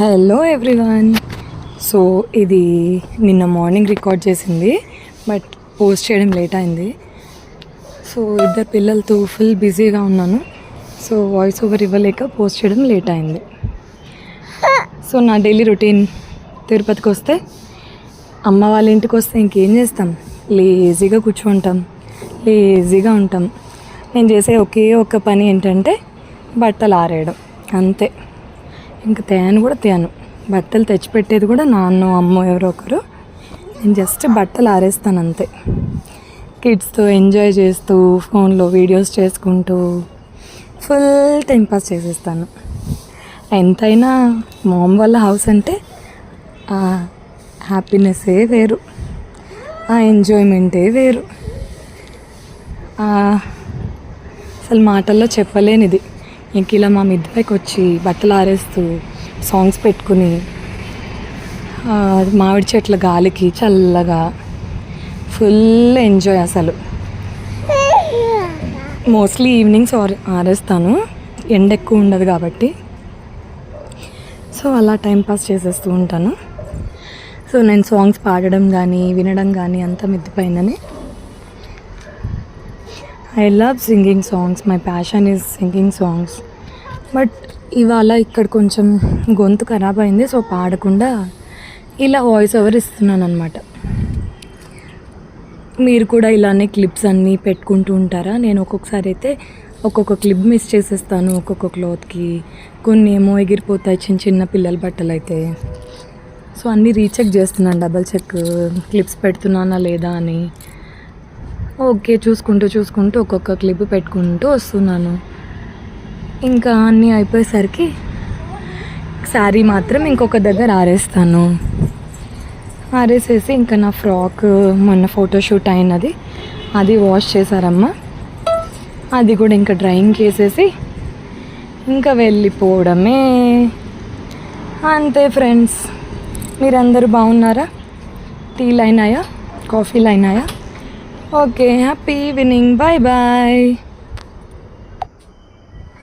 Hello everyone. So ఇది నిన్న morning record చేసింది, బట్ పోస్ట్ చేయడం లేట్ అయింది. సో ఇద్దరు పిల్లలతో ఫుల్ బిజీగా ఉన్నాను. సో వాయిస్ ఓవర్ ఇవ్వలేక పోస్ట్ చేయడం లేట్ అయింది. సో నా డైలీ రొటీన్, తిరుపతికి వస్తే అమ్మ వాళ్ళ ఇంటికి వస్తే ఇంకేం చేస్తాం, లేజీగా కూర్చుంటాం, లేజీగా ఉంటాం. నేను చేసే ఒకే ఒక్క పని ఏంటంటే బట్టలు ఆరేయడం, అంతే. ఇంకా తేను బట్టలు తెచ్చిపెట్టేది కూడా నాన్న అమ్మ ఎవరో ఒకరు. నేను జస్ట్ బట్టలు ఆరేస్తాను అంతే. కిడ్స్తో ఎంజాయ్ చేస్తూ ఫోన్లో వీడియోస్ చేసుకుంటూ ఫుల్ టైం పాస్ చేసేస్తాను. ఎంతైనా మామ్ వాళ్ళ హౌస్ అంటే ఆ హ్యాపీనెస్సే వేరు, ఆ ఎంజాయ్మెంటే వేరు, అసలు మాటల్లో చెప్పలేనిది. ఇంక ఇలా మా మిద్దె పైకి వచ్చి బట్టలు ఆరేస్తూ సాంగ్స్ పెట్టుకుని మామిడి చెట్ల గాలికి చల్లగా ఫుల్ ఎంజాయ్. అసలు మోస్ట్లీ ఈవినింగ్స్ ఆరేస్తాను, ఎండ ఎక్కువ ఉండదు కాబట్టి. సో అలా టైంపాస్ చేసేస్తూ ఉంటాను. సో నేను సాంగ్స్ పాడడం కానీ వినడం కానీ అంతా మిద్దె పైననే. I love singing songs, my passion is singing songs. But ఇవాళ ఇక్కడ కొంచెం గొంతు ఖరాబ్ అయింది, సో పాడకుండా ఇలా వాయిస్ ఓవర్ ఇస్తున్నాను అనమాట. మీరు కూడా ఇలానే క్లిప్స్ అన్నీ పెట్టుకుంటూ ఉంటారా? నేను ఒక్కొక్కసారి అయితే ఒక్కొక్క క్లిప్ మిస్ చేసేస్తాను ఒక్కొక్క క్లాత్కి. కొన్ని ఏమో ఎగిరిపోతాయి చిన్న చిన్న పిల్లల బట్టలు అయితే. సో అన్నీ రీచెక్ చేస్తున్నాను, డబల్ చెక్, క్లిప్స్ పెడుతున్నానా లేదా అని. ఓకే, చూసుకుంటూ ఒక్కొక్క క్లిప్ పెట్టుకుంటూ వస్తున్నాను. ఇంకా అన్నీ అయిపోయేసరికి శారీ మాత్రం ఇంకొక దగ్గర ఆరేస్తాను. ఆరేసేసి ఇంకా నా ఫ్రాక్ మొన్న ఫోటోషూట్ అయినది, అది వాష్ చేశారమ్మా. అది కూడా ఇంకా డ్రైయింగ్ చేసేసి ఇంకా వెళ్ళిపోవడమే. అంతే ఫ్రెండ్స్. మీరందరూ బాగున్నారా? టీలు అయినాయా? కాఫీలు అయినాయా? Okay, happy evening, bye bye.